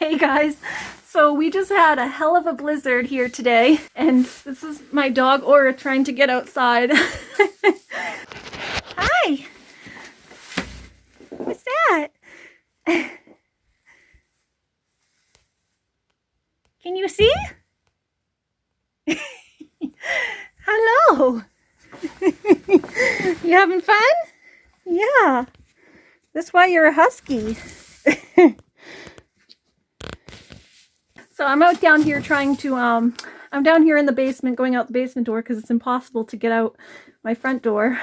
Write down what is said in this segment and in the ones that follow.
Hey guys, so we just had a hell of a blizzard here today, and this is my dog Aura trying to get outside. Hi! What's that? Can you see? Hello! You having fun? Yeah. That's why you're a husky. So I'm out down here trying to, I'm down here in the basement, going out the basement door because it's impossible to get out my front door.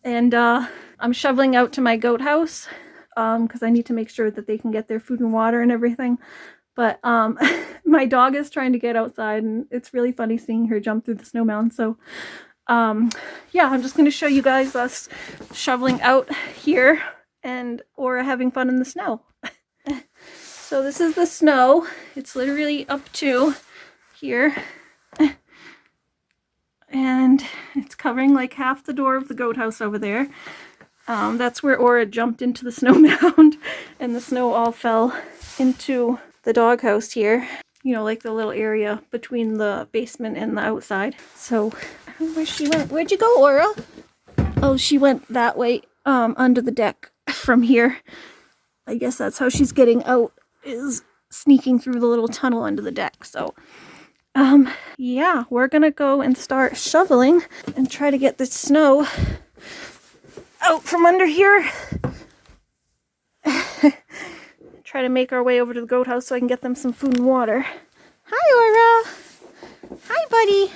And I'm shoveling out to my goat house because I need to make sure that they can get their food and water and everything. But my dog is trying to get outside, and it's really funny seeing her jump through the snow mound. So yeah, I'm just going to show you guys us shoveling out here and Aura having fun in the snow. So this is the snow. It's literally up to here. And it's covering like half the door of the goat house over there. That's where Aura jumped into the snow mound, and the snow all fell into the dog house here. You know, like the little area between the basement and the outside. So, I don't know where she went. Where'd you go, Aura? Oh, she went that way, under the deck from here. I guess that's how she's getting out, is sneaking through the little tunnel under the deck. So, yeah, we're gonna go and start shoveling and try to get the snow out from under here. Try to make our way over to the goat house so I can get them some food and water. Hi, Aura. Hi, buddy.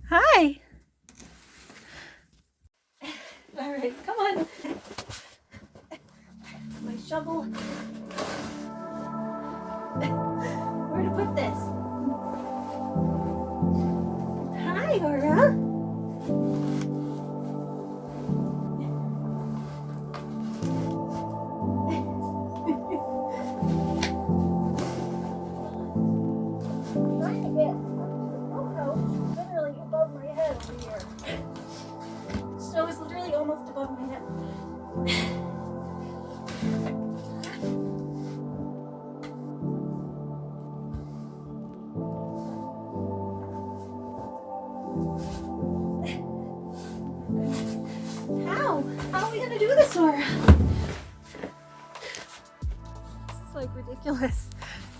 Hi. All right, come on. My shovel. Where to put this? Hi, Aura. Almost above my head. How? How are we gonna do this, Aura? This is like ridiculous.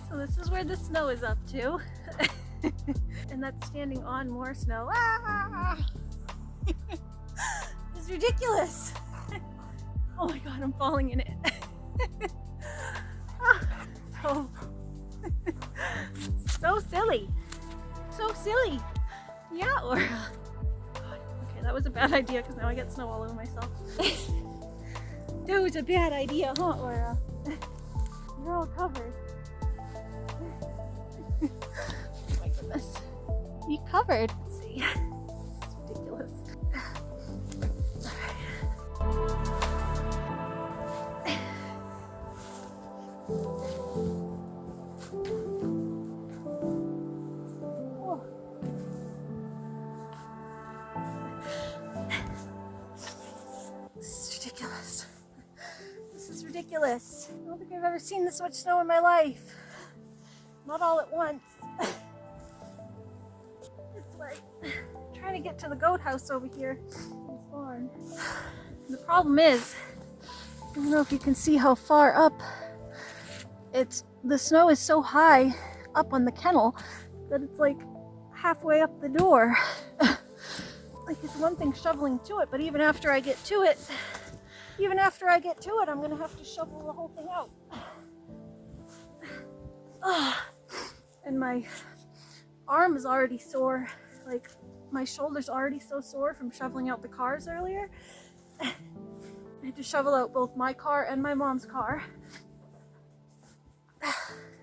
So this is where the snow is up to. And that's standing on more snow. Ah! Ridiculous. Oh my god, I'm falling in it. Oh. So silly. So silly. Yeah, Aura. Okay, that was a bad idea because now I get snow all over myself. That was a bad idea, huh, Aura? You're all covered. Oh my goodness. You covered. Let's see. It's ridiculous. This is ridiculous. I don't think I've ever seen this much snow in my life. Not all at once. It's like trying to get to the goat house over here. It's fun. The problem is, I don't know if you can see how far up. The snow is so high up on the kennel that it's like halfway up the door. Like, it's one thing shoveling to it, but even after I get to it, I'm gonna have to shovel the whole thing out. And my arm is already sore. Like, my shoulder's already so sore from shoveling out the cars earlier. I had to shovel out both my car and my mom's car.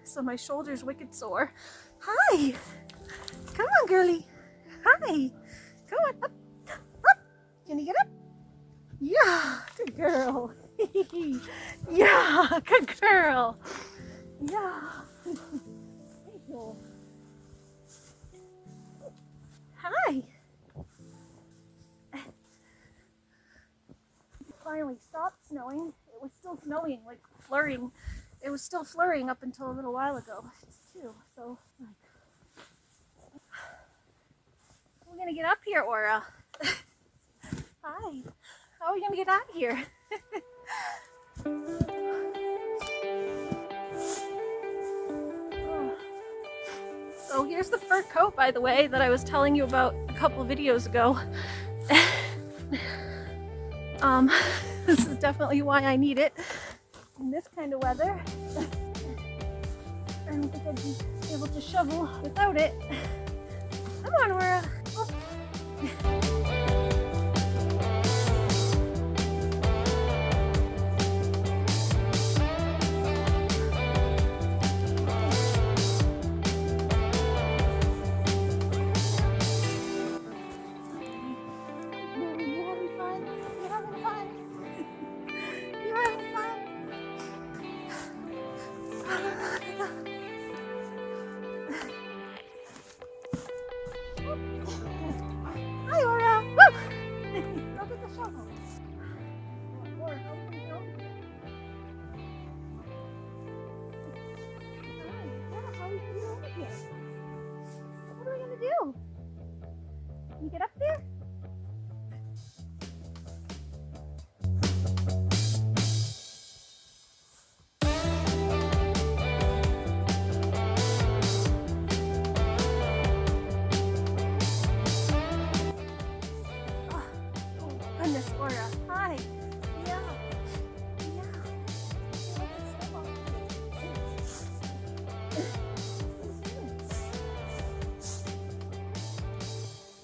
So my shoulder's wicked sore. Hi! Come on, girly. Hi! Come on, up, up. Can you get up? Yeah, good girl. Yeah, good girl. Yeah. Hi. It finally stopped snowing. It was still snowing, like flurrying it was still flurrying up until a little while ago too. So we're gonna get up here, Aura. Hi. How are we gonna get out of here? So here's the fur coat, by the way, that I was telling you about a couple of videos ago. This is definitely why I need it in this kind of weather. I don't think I'd be able to shovel without it. Come on, Aura. Oh. Hi, Aura! Woo! Go get the shovel. Aura, how are we gonna go? Aura, how are we gonna get over here? What are we gonna do? Can you get up there? Goodness, Aura. Hi. Yeah.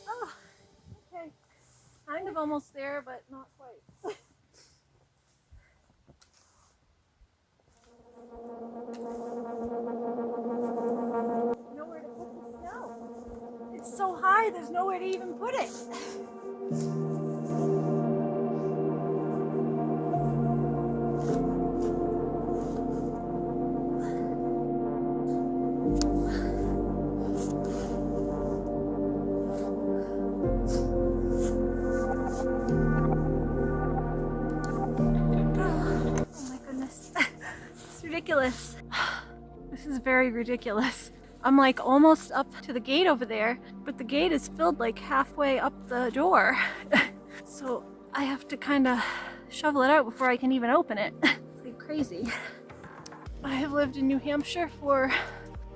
Oh, okay. Kind of almost there, but not quite. Nowhere to put the snow. It's so high, there's nowhere to even put it. Ridiculous. This is very ridiculous. I'm like almost up to the gate over there, but the gate is filled like halfway up the door. So I have to kind of shovel it out before I can even open it. It's like crazy. I have lived in New Hampshire for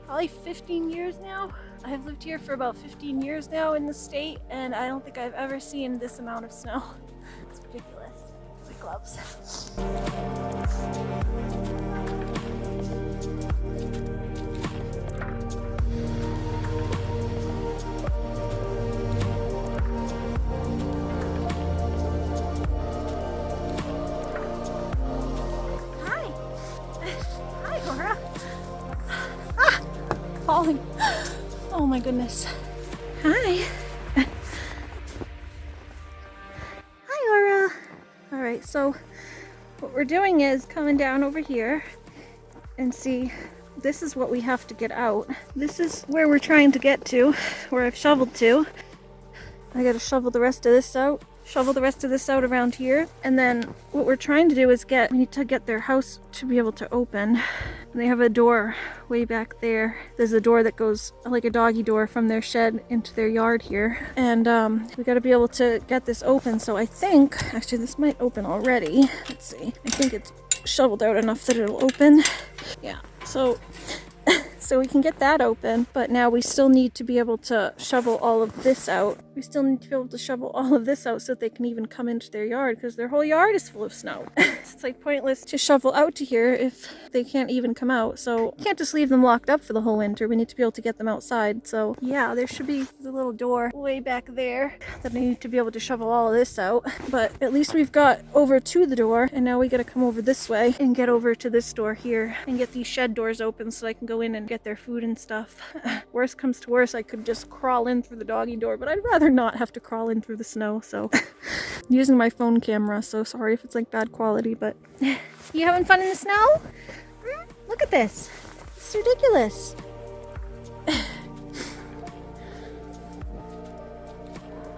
probably 15 years now. I have lived here for about 15 years now in the state, and I don't think I've ever seen this amount of snow. It's ridiculous. My gloves. Falling. Oh my goodness. Hi. Hi, Aura. All right, so what we're doing is coming down over here and see, this is what we have to get out. This is where we're trying to get to, where I've shoveled to. I gotta shovel the rest of this out. Shovel the rest of this out around here. And then what we're trying to do is we need to get their house to be able to open. And they have a door way back there. There's a door that goes like a doggy door from their shed into their yard here. And we got to be able to get this open. So I think, actually this might open already. Let's see. I think it's shoveled out enough that it'll open. Yeah, so we can get that open, but now we still need to be able to shovel all of this out. We still need to be able to shovel all of this out so that they can even come into their yard, because their whole yard is full of snow. It's like pointless to shovel out to here if they can't even come out. So can't just leave them locked up for the whole winter. We need to be able to get them outside. So yeah, there should be the little door way back there that I need to be able to shovel all of this out. But at least we've got over to the door, and now we got to come over this way and get over to this door here and get these shed doors open so I can go in and get their food and stuff. Worst comes to worst, I could just crawl in through the doggy door, but I'd rather not have to crawl in through the snow. So using my phone camera, so sorry if it's like bad quality, but you having fun in the snow? Look at this. It's ridiculous.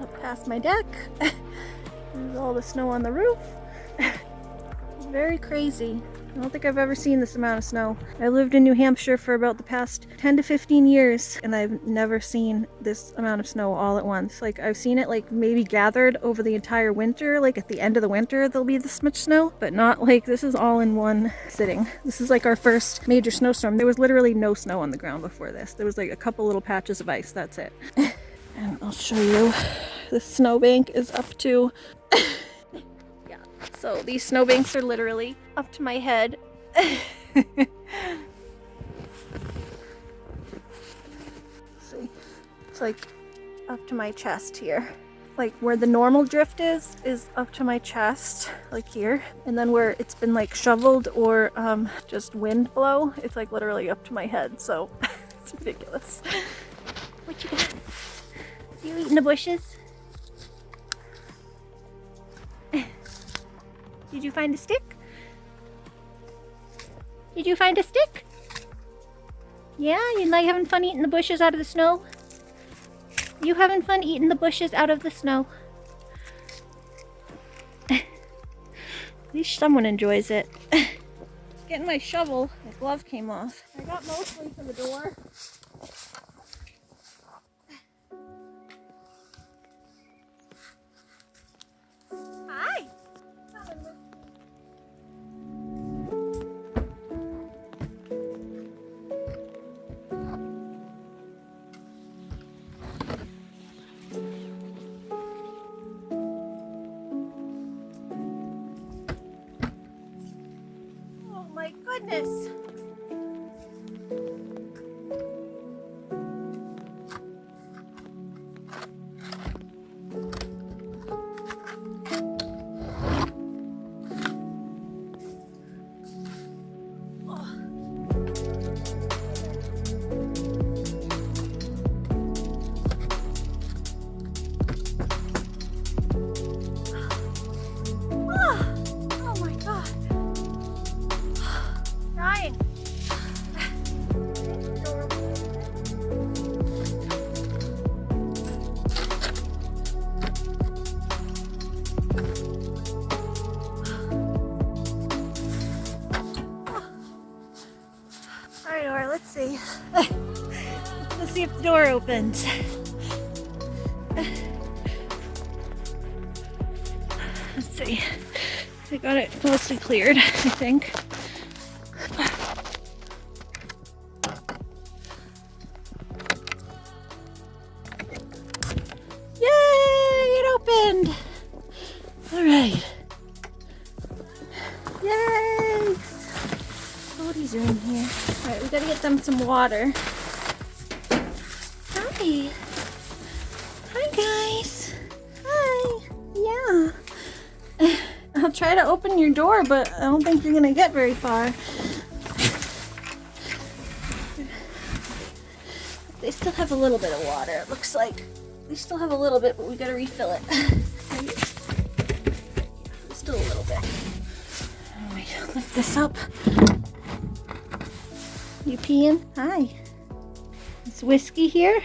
Up past my deck. There's all the snow on the roof. Very crazy. I don't think I've ever seen this amount of snow. I lived in New Hampshire for about the past 10 to 15 years, and I've never seen this amount of snow all at once. Like, I've seen it like maybe gathered over the entire winter, like at the end of the winter there'll be this much snow, but not like this is all in one sitting. This is like our first major snowstorm. There was literally no snow on the ground before this. There was like a couple little patches of ice, that's it. And I'll show you, the snowbank is up to so these snowbanks are literally up to my head. See, it's like up to my chest here. Like where the normal drift is up to my chest, like here. And then where it's been like shoveled or just wind blow, it's like literally up to my head. So it's ridiculous. What you got? You eating the bushes? Did you find a stick? Did you find a stick? Yeah, you like having fun eating the bushes out of the snow? You having fun eating the bushes out of the snow? At least someone enjoys it. Getting my shovel, my glove came off. I got mostly for the door. Hi! Oh my goodness! Let's see. Let's see if the door opens. Let's see. I got it mostly cleared, I think. Yay! It opened! Alright. Yay! Toadies are in here. Alright, we gotta get them some water. Hi! Hi guys! Hi! Yeah. I'll try to open your door, but I don't think you're gonna get very far. They still have a little bit of water, it looks like. We still have a little bit, but we gotta refill it. Still a little bit. Alright, lift this up. You peeing? Hi. It's Whiskey here.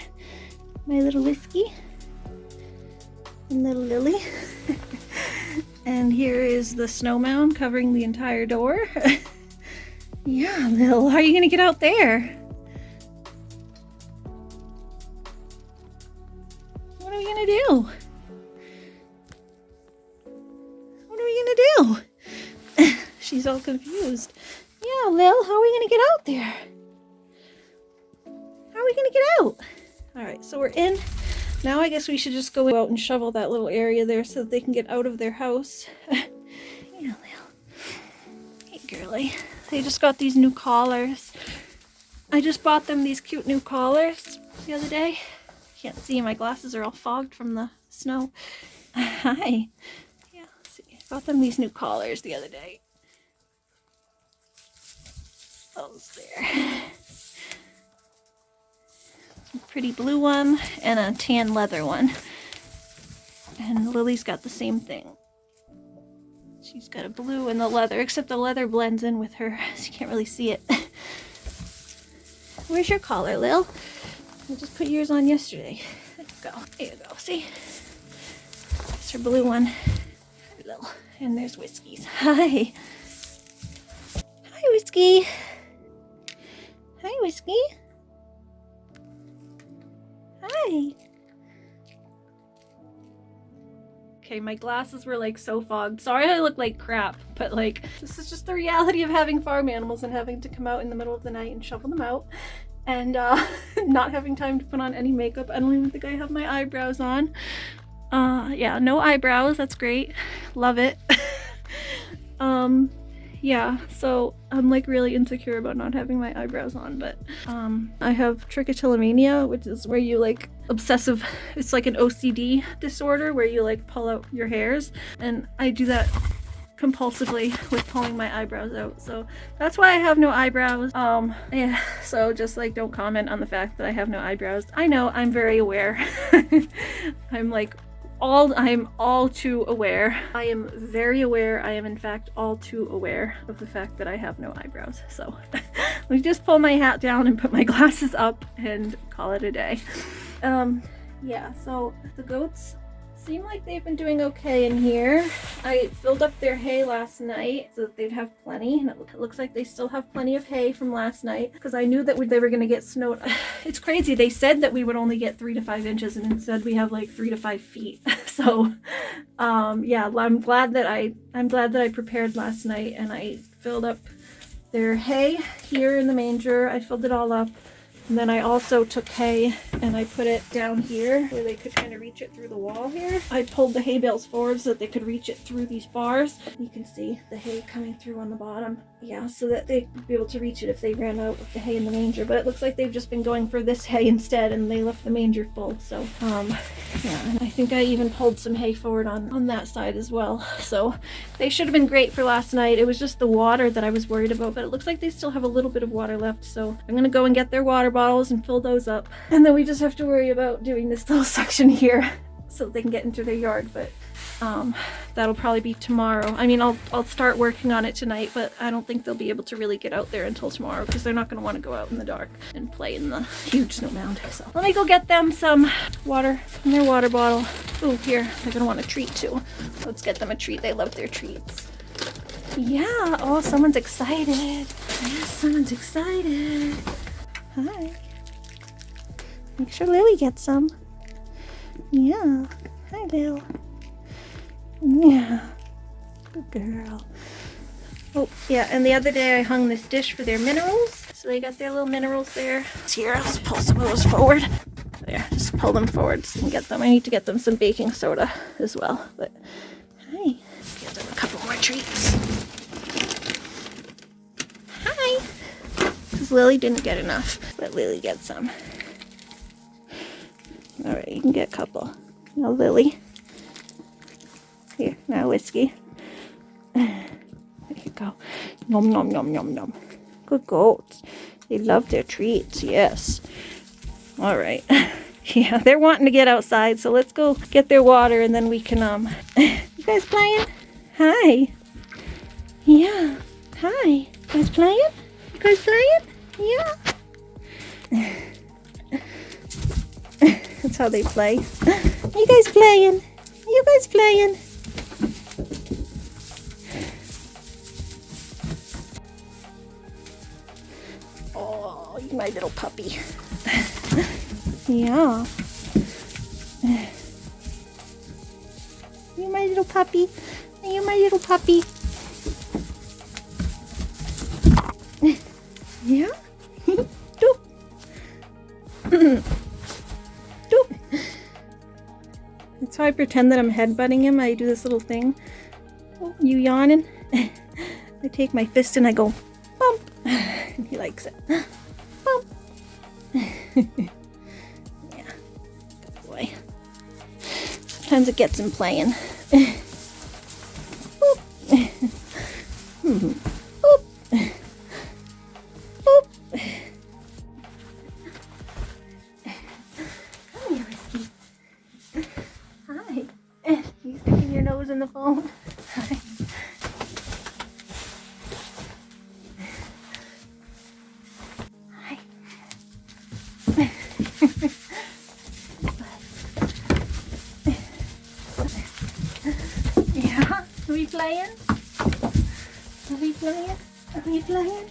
My little Whiskey. And little Lily. And here is the snow mound covering the entire door. Yeah, Lil, how are you gonna get out there? What are we gonna do? What are we gonna do? She's all confused. Yeah, Lil, how are we gonna get out there? How are we gonna get out? Alright, so we're in. Now I guess we should just go out and shovel that little area there so that they can get out of their house. Yeah, Lil. Hey, girly. They just got these new collars. I just bought them these cute new collars the other day. Can't see, my glasses are all fogged from the snow. Hi. Yeah, let's see. I bought them these new collars the other day. Those there. A pretty blue one and a tan leather one. And Lily's got the same thing. She's got a blue and the leather, except the leather blends in with her, so you can't really see it. Where's your collar, Lil? I just put yours on yesterday. There you go. There you go. See? That's her blue one. Lil. And there's Whiskey's. Hi. Whiskey. Hi, Whiskey. Hi. Okay, my glasses were like so fogged. Sorry I look like crap, but like this is just the reality of having farm animals and having to come out in the middle of the night and shovel them out. And not having time to put on any makeup. I don't even think I have my eyebrows on. Yeah, no eyebrows. That's great. Love it. Yeah, so I'm like really insecure about not having my eyebrows on, but I have trichotillomania, which is where you like obsessive, it's like an OCD disorder where you like pull out your hairs, and I do that compulsively with pulling my eyebrows out, so that's why I have no eyebrows. Yeah, so just like don't comment on the fact that I have no eyebrows. I know, I'm very aware. I'm all too aware. I am very aware. I am in fact all too aware of the fact that I have no eyebrows. So let me just pull my hat down and put my glasses up and call it a day. Yeah, so the goats seem like they've been doing okay in here. I filled up their hay last night so that they'd have plenty, and it looks like they still have plenty of hay from last night because I knew that they were going to get snowed. It's crazy. They said that we would only get 3 to 5 inches, and instead we have like 3 to 5 feet. So yeah, I'm glad that I prepared last night and I filled up their hay here in the manger. I filled it all up. And then I also took hay and I put it down here where they could kind of reach it through the wall here. I pulled the hay bales forward so that they could reach it through these bars. You can see the hay coming through on the bottom. Yeah, so that they'd be able to reach it if they ran out of the hay in the manger. But it looks like they've just been going for this hay instead, and they left the manger full. So, yeah, and I think I even pulled some hay forward on that side as well. So they should have been great for last night. It was just the water that I was worried about, but it looks like they still have a little bit of water left. So I'm gonna go and get their water bottles and fill those up. And then we just have to worry about doing this little section here so they can get into their yard. But that'll probably be tomorrow. I mean, I'll start working on it tonight, but I don't think they'll be able to really get out there until tomorrow because they're not going to want to go out in the dark and play in the huge snow mound. So let me go get them some water from their water bottle. Oh, here, they're going to want a treat too. Let's get them a treat. They love their treats. Yeah, oh, someone's excited. Yes, someone's excited. Hi. Make sure Lily gets some. Yeah. Hi, Lil. Yeah. Good girl. Oh, yeah, and the other day I hung this dish for their minerals. So they got their little minerals there. Here, I'll just pull some of those forward. There, just pull them forward so I can get them. I need to get them some baking soda as well. But, hi. Give them a couple more treats. Hi. Because Lily didn't get enough. Let Lily get some. Alright, you can get a couple. Now, Lily. Here, now Whiskey. There you go. Nom nom nom nom nom. Good goats. They love their treats, yes. Alright. Yeah, they're wanting to get outside, so let's go get their water and then we can, You guys playing? Hi. Yeah. Hi. You guys playing? You guys playing? Yeah. That's how they play. You guys playing? You guys playing? Oh, you my little puppy. Yeah. You my little puppy. You my little puppy. Yeah? Doop. Doop. That's how I pretend that I'm headbutting him. I do this little thing. Oh, you yawning? I take my fist and I go, bump. And he likes it. Bump. Yeah. Good boy. Sometimes it gets him playing. Boop. Boop. Boop. Come here, Risky. Hi. You sticking your nose in the phone? Hi. Hi. Yeah? Are we playing? Are we playing? Are we playing?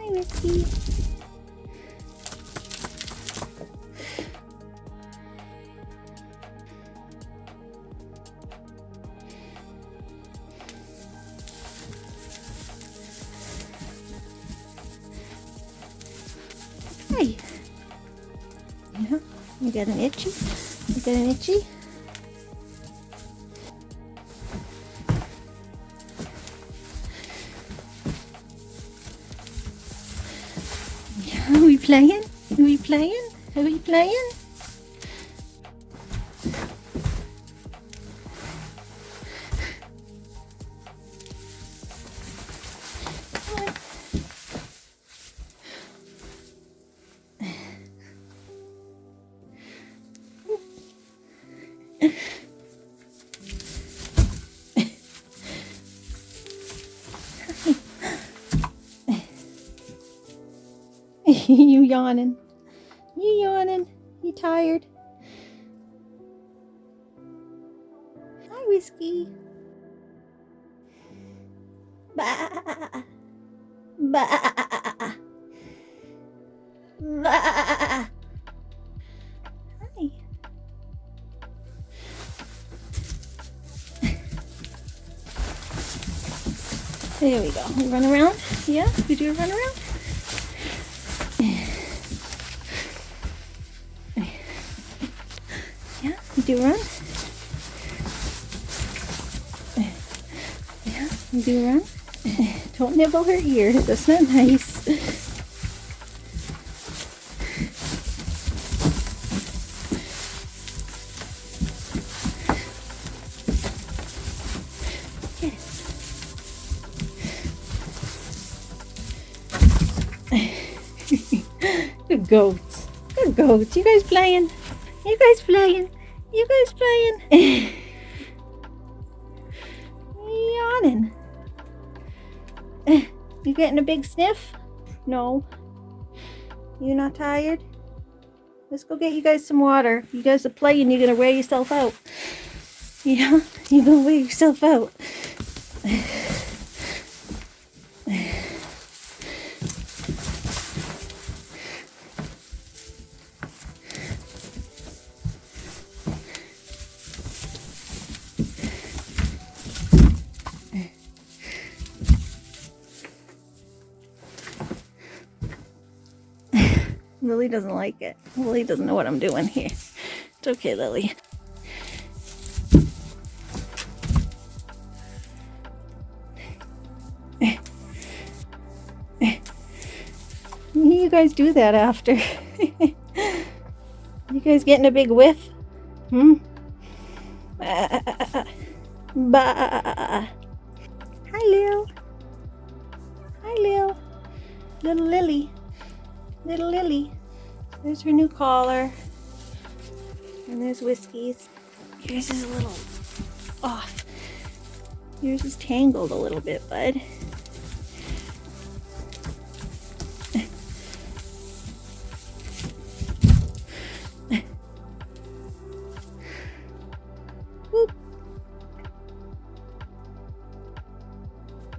Hi, Whiskey. Hi. Yeah, you got an itchy? You got an itchy? Yeah, are we playing? Are we playing? Are we playing? Come on. You yawning. You yawning. You tired. Hi, Whiskey. Bah. Bah. Bah. Hi. There we go. We run around. Yeah, we do a run around. Yeah, you do run. Yeah, you do run. Don't nibble her ear. That's not nice. Get it. Good goats. Good goats. You guys playing? You guys playing? You guys playing? Yawning. You getting a big sniff? No. You not tired? Let's go get you guys some water. You guys are playing, you're gonna wear yourself out. Yeah, you're gonna wear yourself out. Lily doesn't like it. Lily doesn't know what I'm doing here. It's okay, Lily. You guys do that after. You guys getting a big whiff? Hmm? Bah. Hi, Lil. Hi, Lil. Little Lily. Little Lily. There's her new collar. And there's Whiskey's. Yours is a little off. Yours is tangled a little bit, bud. Whoop.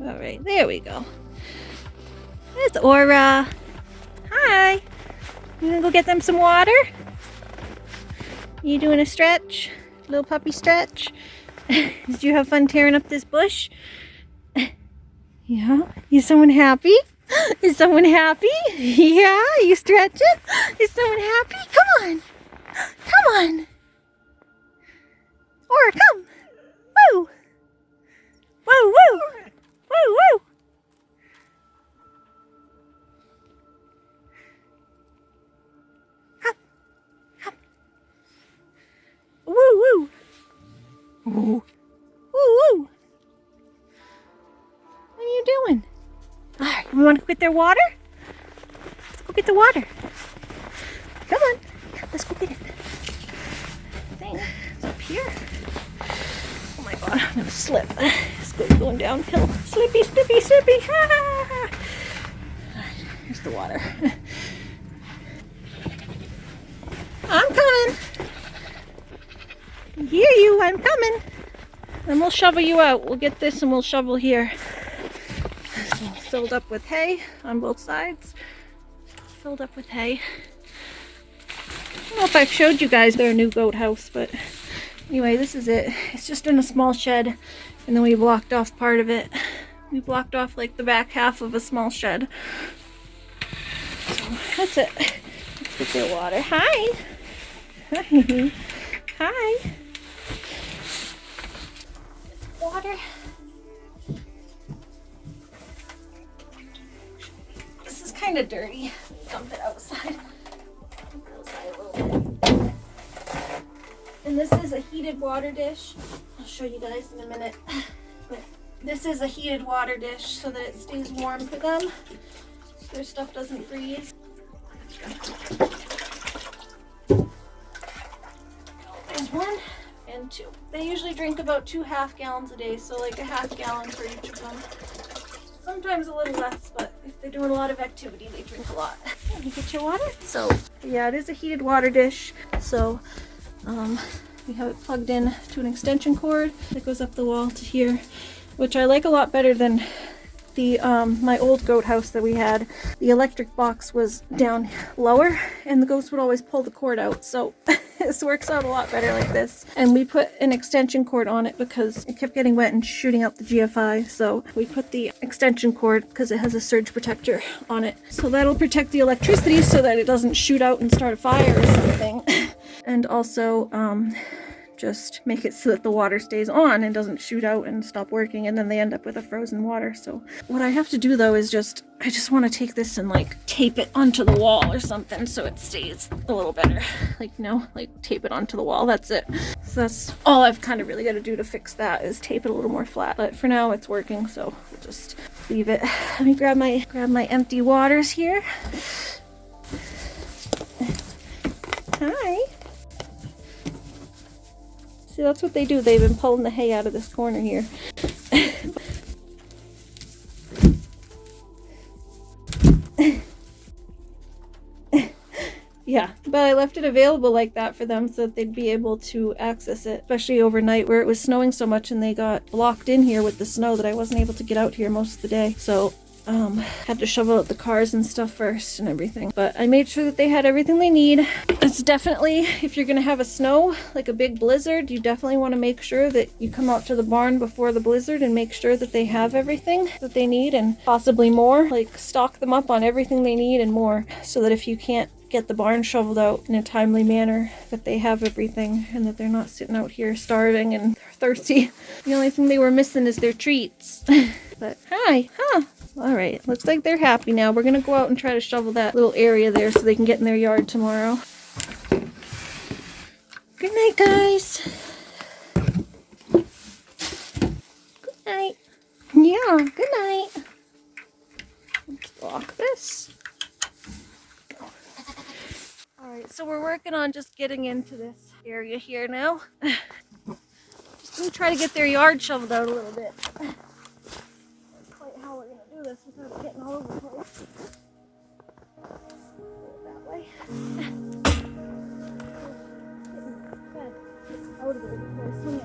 All right, there we go. There's Oura. Hi. You gonna go get them some water? You doing a stretch? Little puppy stretch? Did you have fun tearing up this bush? Yeah. Is someone happy? Is someone happy? Yeah, you stretching? Is someone happy? Come on. Come on. Or come. Woo. Woo, woo. Woo, woo. Hop. Hop. Woo, woo. Woo. Woo, woo. What are you doing? All right, we want to get their water? Let's go get the water. Come on. Let's go get it. Thing. It's up here. Oh my god, I'm going to slip. It's going downhill. Slippy, slippy, slippy. Ah! Here's the water. I'm coming. I hear you. I'm coming. And we'll shovel you out. We'll get this and we'll shovel here. filled up with hay on both sides. Filled up with hay. I don't know if I've showed you guys their new goat house, but anyway, this is it. It's just in a small shed, and then we blocked off part of it. We blocked off like the back half of a small shed. So that's it. Let's get their water. Hi! Hi! Hi! Water. This is kind of dirty. Dump it outside. Dump it outside a little bit. And this is a heated water dish. I'll show you guys in a minute. But this is a heated water dish so that it stays warm for them, so their stuff doesn't freeze. There's one and two. They usually drink about 2 half-gallons a day, so like a half-gallon for each of them. Sometimes a little less, but if they're doing a lot of activity, they drink a lot. Can you get your water? So yeah, it is a heated water dish. So we have it plugged in to an extension cord that goes up the wall to here, which I like a lot better than the my old goat house that we had. The electric box was down lower, and the goats would always pull the cord out. So this works out a lot better like this. And we put an extension cord on it because it kept getting wet and shooting out the GFI. So we put the extension cord because it has a surge protector on it. So that'll protect the electricity so that it doesn't shoot out and start a fire or something. And also just make it so that the water stays on and doesn't shoot out and stop working, and then they end up with a frozen water. So what I have to do though is I just want to take this and like tape it onto the wall or something so it stays a little better. Like, you know, like tape it onto the wall. That's it. So that's all I've kind of really got to do to fix that, is tape it a little more flat. But for now it's working, so we'll just leave it. Let me grab my empty waters here. Hi. See, that's what they do. They've been pulling the hay out of this corner here. Yeah, but I left it available like that for them so that they'd be able to access it, especially overnight where it was snowing so much and they got blocked in here with the snow that I wasn't able to get out here most of the day. So had to shovel out the cars and stuff first and everything. But I made sure that they had everything they need. It's definitely, if you're gonna have a snow, like a big blizzard, you definitely want to make sure that you come out to the barn before the blizzard and make sure that they have everything that they need and possibly more. Like stock them up on everything they need and more, so that if you can't get the barn shoveled out in a timely manner, that they have everything and that they're not sitting out here starving and thirsty. The only thing they were missing is their treats. But hi, huh? All right, looks like they're happy now. We're gonna go out and try to shovel that little area there so they can get in their yard tomorrow. Good night, guys. Good night. Yeah, good night. Let's lock this. All right, so we're working on just getting into this area here now. Just gonna try to get their yard shoveled out a little bit. How we're gonna do this without getting all over the place. That way. Out of it before I swing it.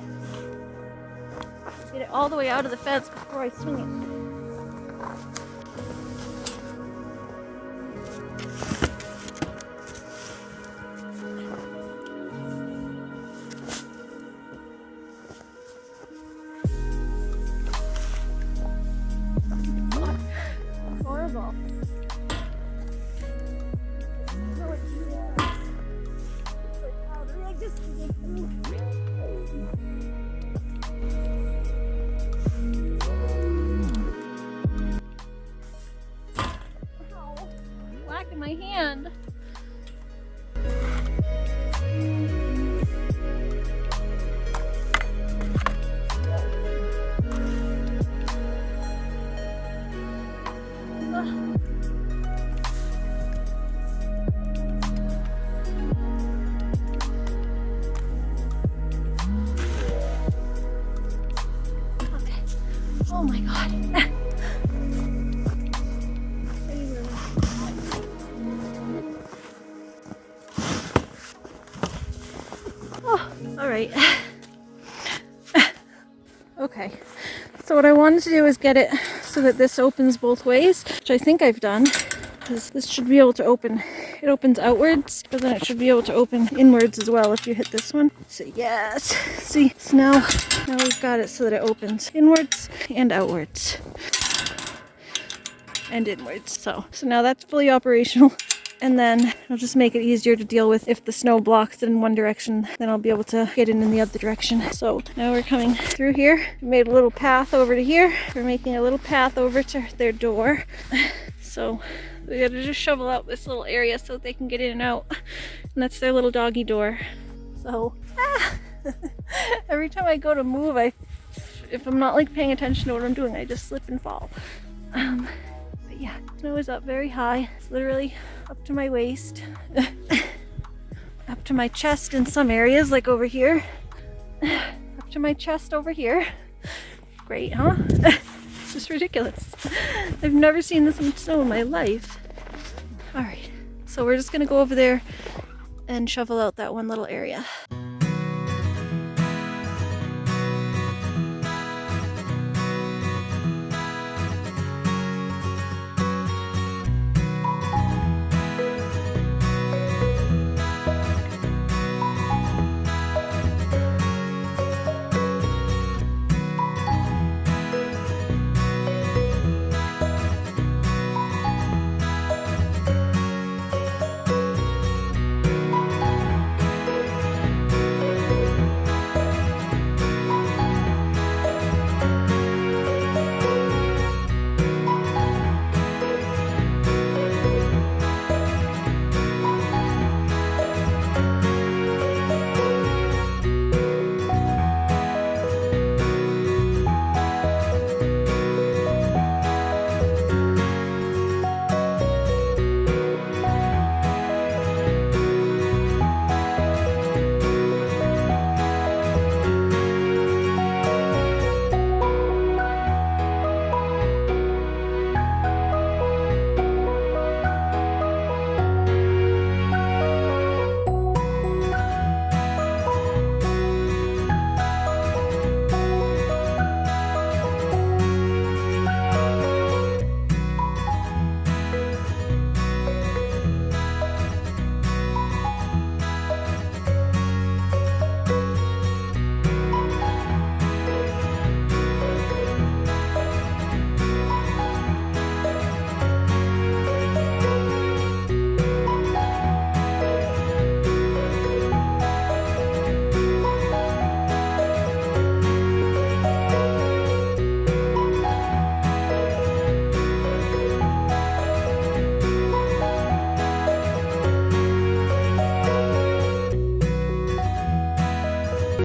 Get it all the way out of the fence before I swing it. Black in my hand. Oh my God. Oh, all right. Okay. So what I wanted to do is get it so that this opens both ways, which I think I've done. Because this should be able to open, it opens outwards, but then it should be able to open inwards as well if you hit this one. So yes, see, so now we've got it so that it opens inwards and outwards. And inwards, so now that's fully operational. And then it'll just make it easier to deal with if the snow blocks it in one direction, then I'll be able to get in the other direction. So now we're coming through here. We made a little path over to here. We're making a little path over to their door. So we gotta just shovel out this little area so that they can get in and out. And that's their little doggy door. So, every time I go to move, if I'm not like paying attention to what I'm doing, I just slip and fall. But yeah, snow is up very high. It's literally up to my waist. Up to my chest in some areas, like over here. Up to my chest over here. Great, huh? It's just ridiculous. I've never seen this much snow in my life. Alright, so we're just gonna go over there and shovel out that one little area.